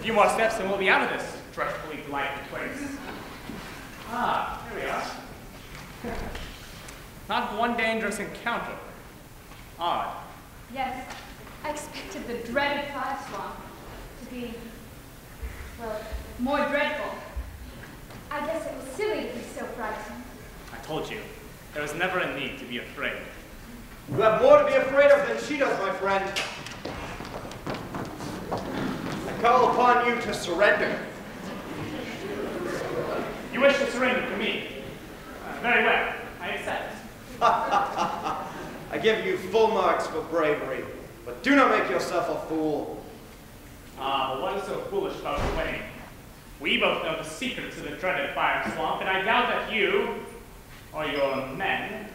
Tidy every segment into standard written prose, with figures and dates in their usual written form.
few more steps and we'll be out of this dreadfully delightful place. Ah, here we are. Not one dangerous encounter. Odd. Yes, I expected the dreaded fire swamp to be, well, more dreadful. I guess it was silly to be so frightened. I told you, there was never a need to be afraid. You have more to be afraid of than she does, my friend. I call upon you to surrender. You wish to surrender to me? Very well, I accept. I give you full marks for bravery, but do not make yourself a fool. But what is so foolish about the wedding? We both know the secrets of the dreaded fire swamp, and I doubt that you, or your men,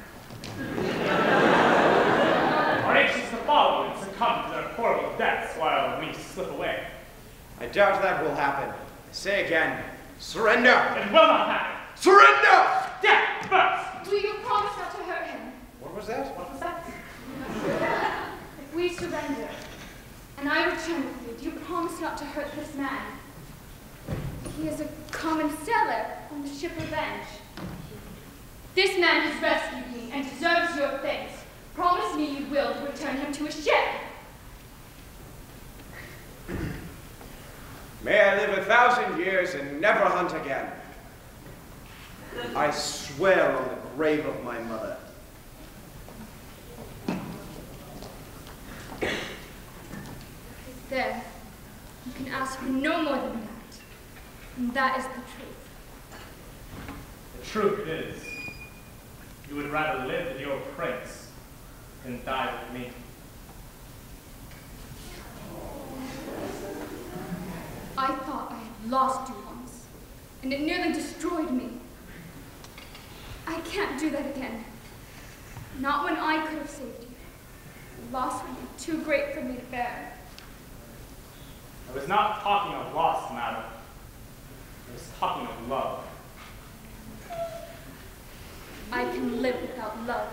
are anxious to follow and succumb to their horrible deaths while we slip away. I doubt that will happen. I say again, surrender! It will not happen! Surrender! Death first! Will you promise not to hurt him? What was that? What was that? If we surrender, and I return with you, do you promise not to hurt this man? He is a common sailor on the ship Revenge. This man has rescued me and deserves your thanks. Promise me you will return him to his ship. May I live 1,000 years and never hunt again. I swear on the grave of my mother. There, you can ask for no more than that. And that is the truth. The truth is, you would rather live with your prince than die with me. I thought I had lost you once, and it nearly destroyed me. I can't do that again. Not when I could have saved you. The loss would be too great for me to bear. I was not talking of loss, madam. I was talking of love. I can live without love.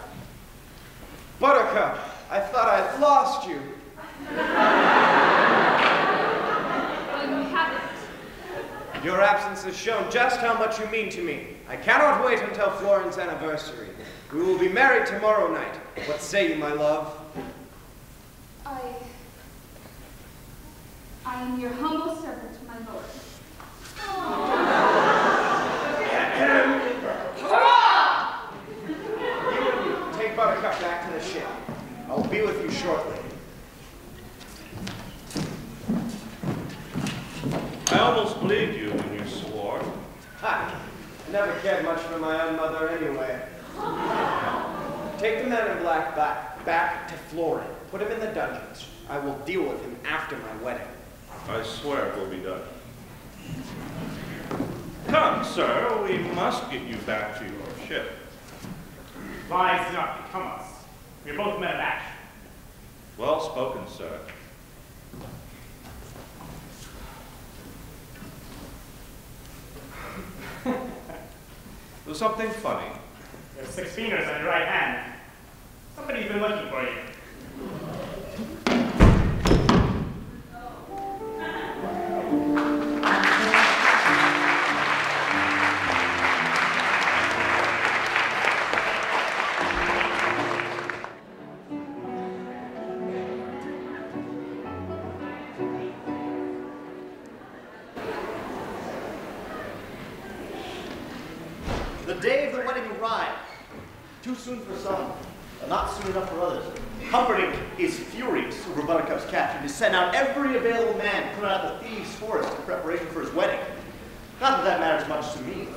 Buttercup, I thought I'd lost you. Well, you haven't. Your absence has shown just how much you mean to me. I cannot wait until Florence's anniversary. We will be married tomorrow night. What say you, my love? I am your humble servant, my lord. Hurrah! You take Buttercup back to the ship. I'll be with you shortly. I almost believed you when you swore. Ha! I never cared much for my own mother anyway. Take the man in black back to Florin. Put him in the dungeons. I will deal with him after my wedding. I swear it will be done. Come, sir, we must get you back to your ship. Lies do not become us. We are both men of action. Well spoken, sir. Was something funny? There's 6 fingers on your right hand. Somebody's been looking for you. The day of the wedding arrived. Too soon for some, but not soon enough for others. Humperdinck is furious over Buttercup's capture to send out every available man to put out the thieves' forest in preparation for his wedding. Not that that matters much to me.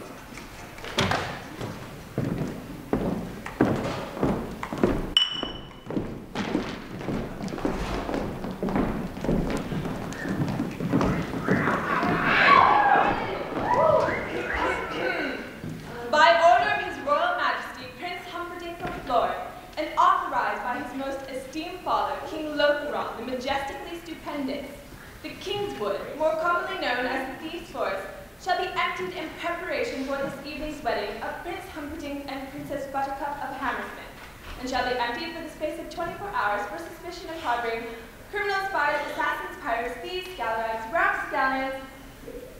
The Kingswood, more commonly known as the Thieves' Forest, shall be emptied in preparation for this evening's wedding of Prince Humperdinck and Princess Buttercup of Hammersmith, and shall be emptied for the space of 24 hours for suspicion of harboring criminals, spies, assassins, pirates, thieves, scalawags, rapscallions,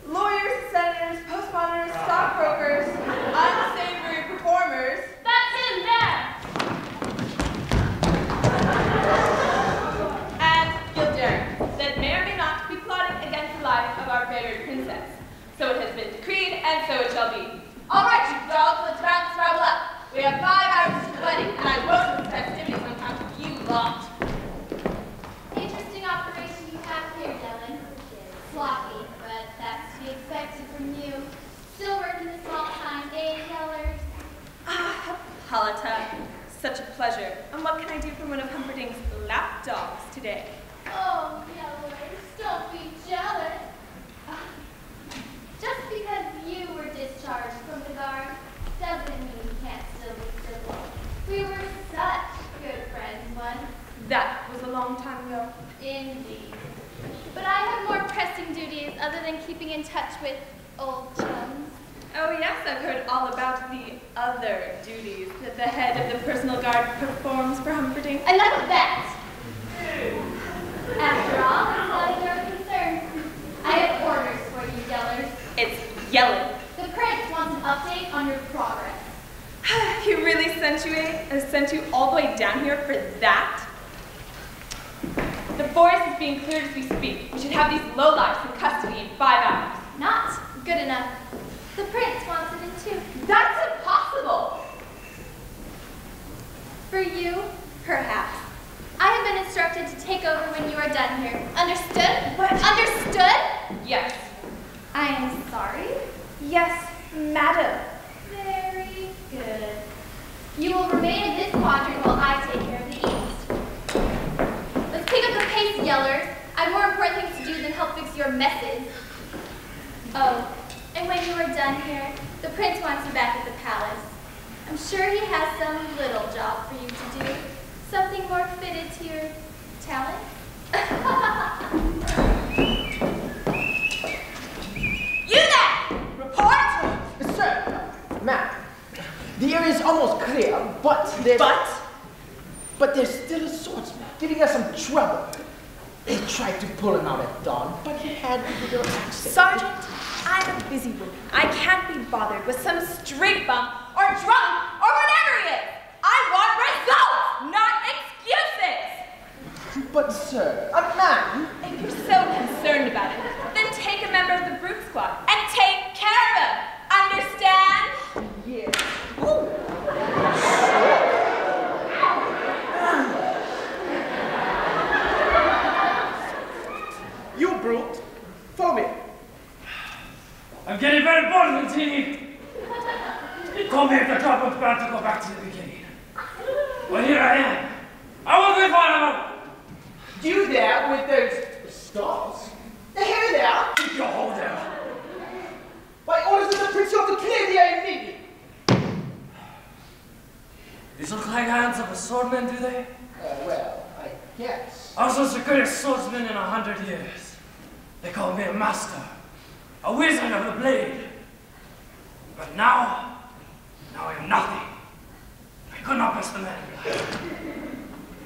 lawyers, senators, postmonitors, stockbrokers, unsavory performers. That's him there! And guildarts that may or may not be plotting against the life of our favored princess. So it has been decreed, and so it shall be. All right, you dogs, let's round this rabble up. We have 5 hours to the wedding, and I won't miss festivities on account of you lot. Interesting operation you have here, Dylan. Sloppy, but that's to be expected from you. Still working the small time, Yellers? Ah, Hippolyta, such a pleasure. And what can I do for one of Humperdinck's lapdogs today? Oh, Yellers, don't be jealous. Just because you were discharged from the guard doesn't mean you can't still be civil. We were such good friends once. That was a long time ago. Indeed. But I have more pressing duties other than keeping in touch with old chums. Oh yes, I've heard all about the other duties that the head of the personal guard performs for Humperdinck. Enough of that! After all, it's none of your concern. I have orders for you, Yellers. It's yelling. The prince wants an update on your progress. He really sent you all the way down here for that? The forest is being cleared as we speak. We should have these lowlifes in custody in 5 hours. Not good enough. The prince wants it in 2. That's impossible! For you, perhaps. I have been instructed to take over when you are done here. Understood? What? Understood? Yes. I am sorry. Yes, madam. Very good. You will remain in this quadrant while I take care of the east. Let's pick up the pace, Yellers. I have more important things to do than help fix your messes. Oh, and when you are done here, the prince wants you back at the palace. I'm sure he has some little job for you to do. Something more fitted to your talent. You there! Report! Sir, ma'am, the area is almost clear, but there's... But there's still a swordsman giving us some trouble. They tried to pull him out at dawn, but he had a little accident. Sergeant, I'm a busy woman. I can't be bothered with some street bum or drunk or whatever he is. I want results, not excuses. But sir, ma'am... If you're so concerned about it, then take a member of the brute squad and take care of him. Understand? Yes. You brute, follow me. I'm getting very bored, Mancini. You told me if the job was bad to go back to the beginning. Well, here I am. I won't be far of You there with those stars? The hair there? Keep your hold there. By orders of the prince, you have to clear the air immediately. These look like hands of a swordman, do they? Well, I guess. I was the greatest swordsman in 100 years. They called me a master, a wizard of the blade. But now I am nothing. I could not pass the man in life.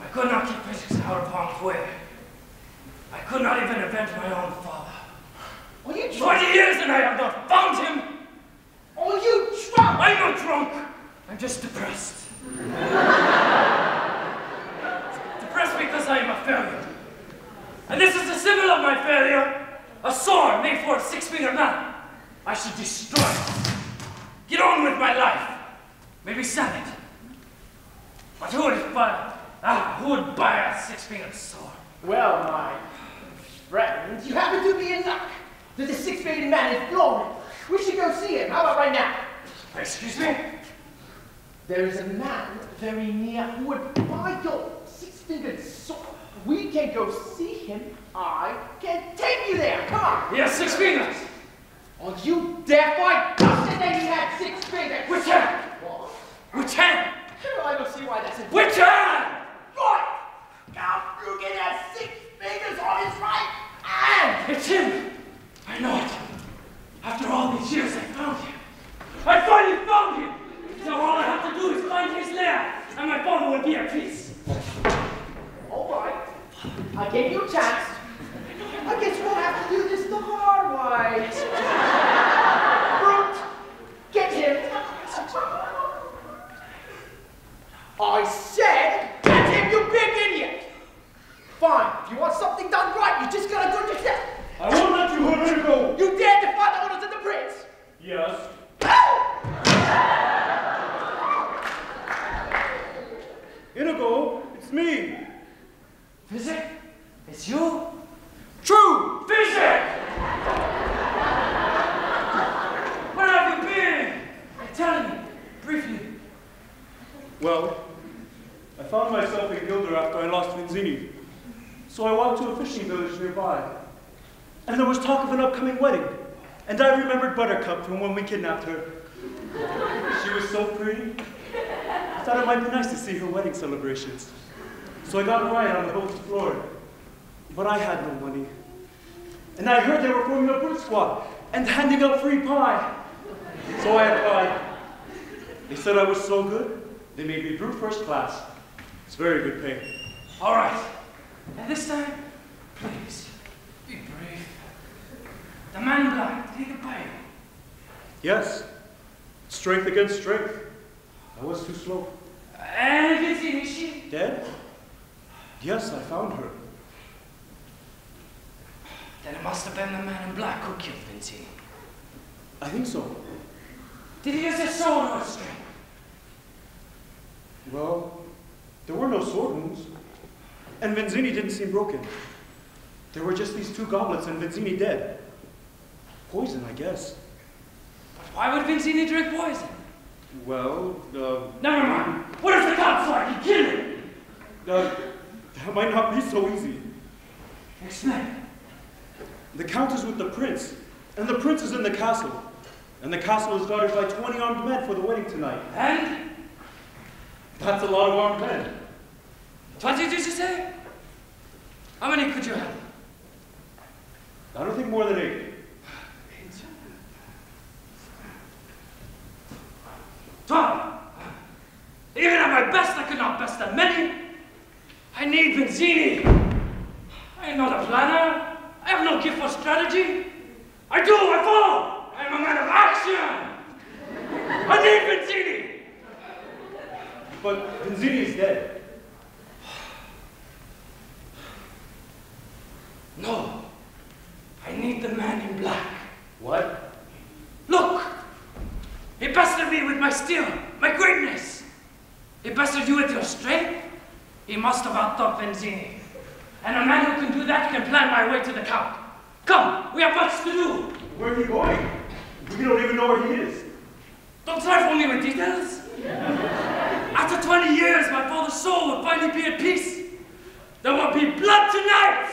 I could not keep physics out of harm's way. I could not even avenge my own father. Are you drunk? 20 years and I have not found him! Are you drunk? I'm not drunk! I'm just depressed. Depressed because I am a failure. And this is the symbol of my failure. A sword made for a 6-fingered man. I should destroy it. Get on with my life. Maybe sell it. But who would buy a 6-fingered sword? Well, my friend, you happen to be in luck that the 6-fingered man is Florent. We should go see him. How about right now? Excuse me? There is a man very near who would buy your 6-fingered sword. We can go see him. I can take you there. Come on. He has 6 fingers. Are you deaf? I busted that he had 6 fingers. Which hand? What? Which hand? I don't see why that's a... Which hand? Good. Count Rugen has 6 fingers on his right hand. It's him. I know it. After all these years, I found him. I finally found him. Now all I have to do is find his lair, and my father will be at peace. All right. I gave you I said, get him, you big idiot! Fine, if you want something done right, you just gotta do it yourself. I won't let you hurt go. You dare defy the orders of the prince? Yes. Inigo, it's me. Physic? It's you? True! Physic! Where have you been? Tell me, briefly. Well, I found myself in Gilder after I lost Vinzini. So I walked to a fishing village nearby. And there was talk of an upcoming wedding. And I remembered Buttercup from when we kidnapped her. She was so pretty. I thought it might be nice to see her wedding celebrations. So I got a ride on the boat to Florida. But I had no money. And I heard they were forming a fruit squad and handing out free pie. So I applied. They said I was so good, they made me brew first class. It's very good pay. All right. And this time, please, be brave. The man in black, did he get by you? Yes. Strength against strength. I was too slow. And Vinzini, is she? Dead? Yes, I found her. Then it must have been the man in black who killed Vinzini. I think so. Did he use his sword or his strength? Well, there were no sword wounds. And Vinzini didn't seem broken. There were just these two goblets and Vinzini dead. Poison, I guess. But why would Vinzini drink poison? Well, Never mind. What if the cops like he killed him? that might not be so easy. Explain. The count is with the prince, and the prince is in the castle. And the castle is guarded by 20 armed men for the wedding tonight. And? That's a lot of armed men. 20, did you say? How many could you have? I don't think more than 8. 12. Even at my best, I could not best that many. I need Vinzini. I am not a planner. I have no gift for strategy. I follow. I am a man of action. I need Vinzini. But Vinzini is dead. No. I need the man in black. What? Look! He bested me with my skill, my greatness. He bested you with your strength. He must have outthought Vinzini. And a man who can do that can plan my way to the count. Come, we have much to do. Where are you going? We don't even know where he is. Don't trifle me with details. After 20 years, my father's soul will finally be at peace. There will be blood tonight!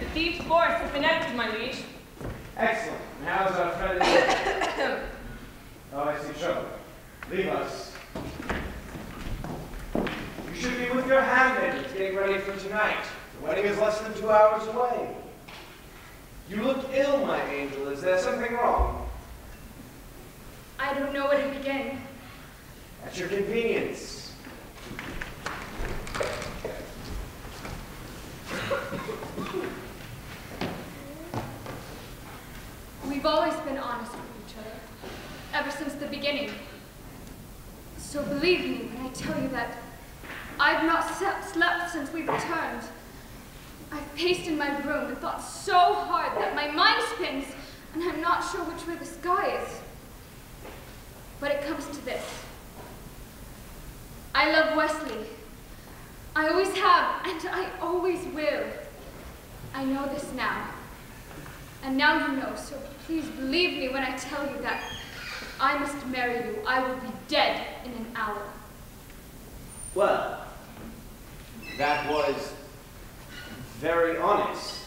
The thieves' force has been emptied, my liege. Excellent. And how's our friend in Oh, I see trouble. Leave us. You should be with your handmaidens getting ready for tonight. The wedding is less than 2 hours away. You look ill, my angel. Is there something wrong? I don't know where to begin. At your convenience. We've always been honest with each other, ever since the beginning. So believe me when I tell you that I've not slept since we returned. I've paced in my room and thought so hard that my mind spins and I'm not sure which way the sky is. But it comes to this. I love Wesley. I always have, and I always will. I know this now. And now you know, so please believe me when I tell you that I must marry you. I will be dead in an hour. Well, that was very honest.